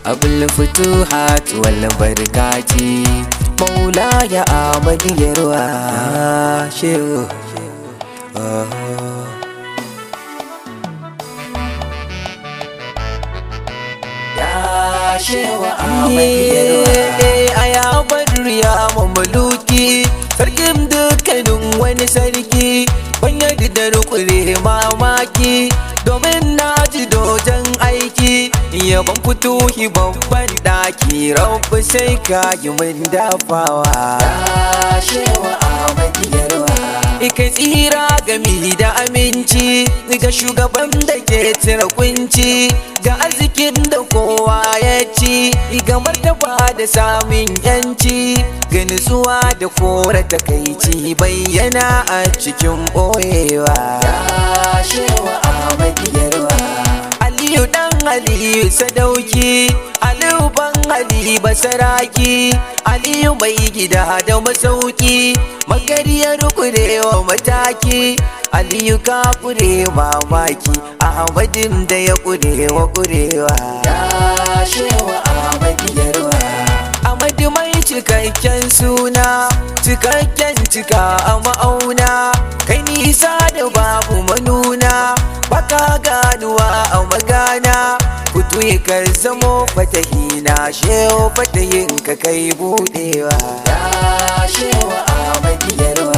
abul futuhat wal barakati maula ya Ahmadu Yerwa Shehu. Ya Shehu Ahmadu Yerwa aya barriya mamluki sarkin dukkanin wani sarki ban yadda da rukure mamaki domin na ji dojen aiki yaban fituhi babban daki rabbi sai ka yi min dafawa. Ya Shehu Ahmadu Yerwa ika tsira gami da aminci ga shugaban da ke cire kunci ga arzikin da kowa ya ci ga martaba da samun yanci ga nutsuwa da kora takaici bayyana a cikin ɓoyewa. Ya Shehu Ahmadu Yerwa Aliyu dan Aliyu sadauki Aliyu ban Ali basaraki Aliyu mai gida da masauki magariyar kurewa mataki Aliyu ka kure mamaki Ahmadin da ya kurewa kurewa. Ya Shehu Ahmadu Yerwa Ahmadu mai cikakken suna cikakken cika a ma'auna kai nisa da babu manuna baka ganuwa a magana kutu ka zamo fatahina Shehu fatahin ka kai budewa. Ya Shehu Ahmadu Yerwa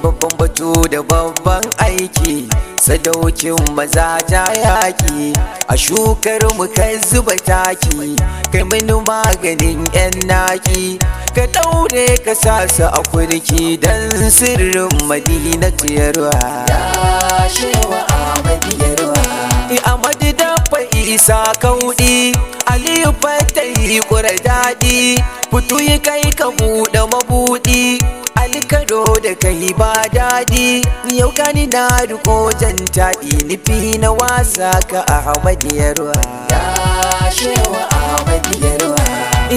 babban batu da babban aiki sadaukin maza ta yaki a shukar mu kai zuba taki kai mini maganin yan naki ka daure ka sa su a kurki dan sirrin madinatu Yerwa. Ya Shehu Ahmadu Yerwa Ahmadu dafa isa kaudi Aliyu fatahi kura daɗi fito yi kai ka buɗe mabuɗi alkado da kai ba daɗi yau gani na riko jan taɗi nufi na wasa ka Ahmadu Yerwa. Ya Shehu Ahmadu Yerwa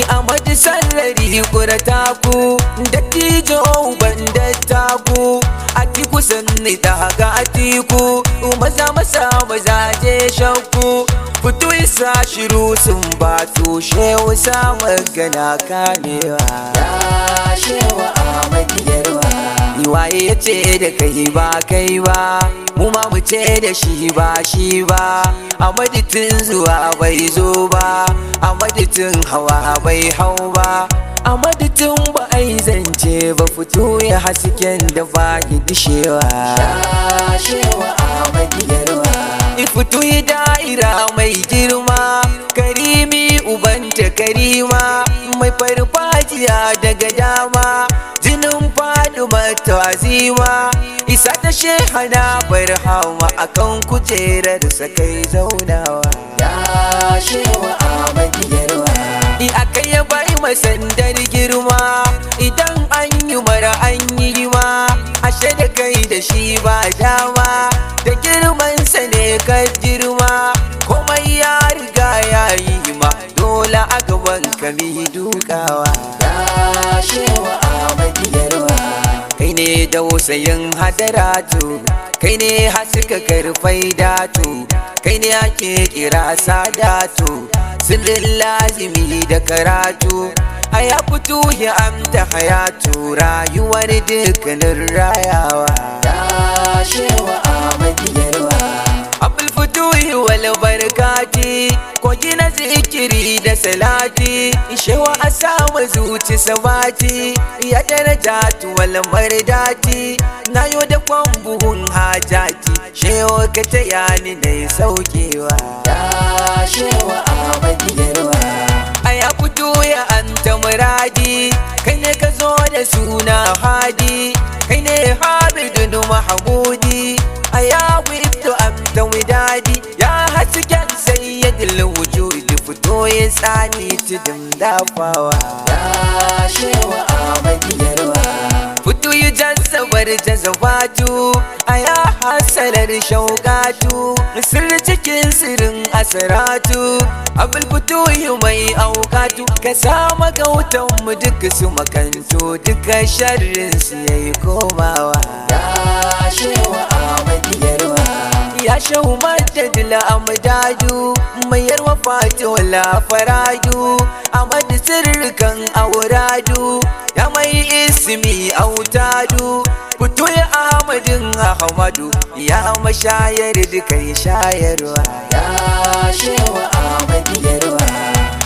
Ahmadu sarrari kura taku dattijo ban dattaku atiku sanni da ga atiku maza masa mazaje shakku fito isa shiru sun batu Shehu sa magana kamewa. Ya Shehu Ahmadu Yerwa waye ya ce da kai ba mu ma mu ce da shi ba Ahmadu tun zuwa bai zo ba Ahmadu tun hawa bai hau ba Ahmadu tun ba ai zance ba fito ya hasken da ba ya dishewa. Ya Shehu Ahmadu Yerwa fito yi da'ira mai girma karimi ubanta karima mai farfajiya daga dama jinin Faduma tazima isa ta shehana barhama akan kujerar sa kai zaunawa. Ya Shehu Ahmadu Yerwa akai ya bai masandar girma idan an yi mara an yi ma ashe da kai da shi ba dama da girman sa ne ka girma komai ya riga ya yi ma dole a gaban ka mi dukawa. Ya Shehu Ahmadu Yerwa kai ne dausayin hadaratu kai ne haska karfai datu kai ne ake kira sadatu sirrin lazimi da karatu a ya fito ya amta hayatu rayuwar dukkanin rayawa. Ya Shehu Ahmadu Yerwa abul futuhi wal barakati kogi na zikiri da salati Shehu a samu zuci sabati ya darajatu wal mardati na yo da kwambuhun hajati Shehu ka taya ni na saukewa. Ya Shehu Ahmadu Yerwa aya fito ya anta muradi kai ne ka zo da suna hadi kai ne Hamidu Mahmudi aya wifto amta widadi ya hasken sayyidul wujud fito ya tsani tudun dafawa. Ya Shehu Ahmadu Yerwa fito yi jazzabar jazzabatu aya hasalar shaukatu sirri cikin sirrin asaratu abul futuhi mai aukatu ka sama gautan mu duka su makanto duka sharrin su yayi komawa. Ya Shehu Ahmadu Yerwa ya shehu madadila amdadu mai yarwa fatiwala faradu Ahmadu sirrikan auradu ya mai ismi autadu fito ya Ahmadin Ahmadu ya mashayar dukan shayarwa ya shehu Ahmadu Yerwa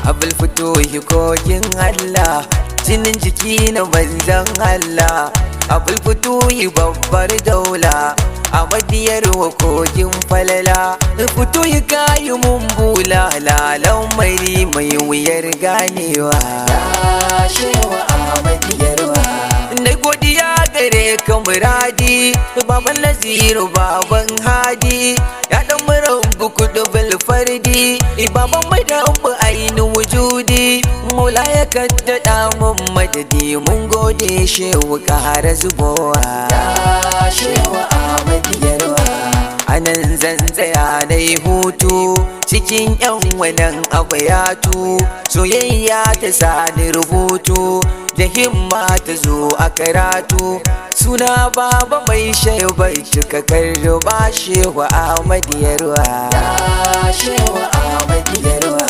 abul fito kogin Allah jinin jiki na manzan Allah abul fito babbar daula Ahmadu Yerwa kogin falala fito kayi mun bulala lamari mai wuyar ganewa ya shehu Ahmadu Yerwa na godiya gare ka muradi baban Naziru baban Hadi ya dan murabu kudubul fardi baban madabu ainu wujudi mola ya kaddada mun madadi mun gode shehu ƙara zubowa ya shehu Ahmadu Yerwa anan zan tsaya dai hutu cikin yan wannan abayatu soyayya ta sani rubutu da himma ta zo a karatu suna baba mai shaibar cika karro ba shehu Ahmadu Yerwa ya shehu Ahmadu Yerwa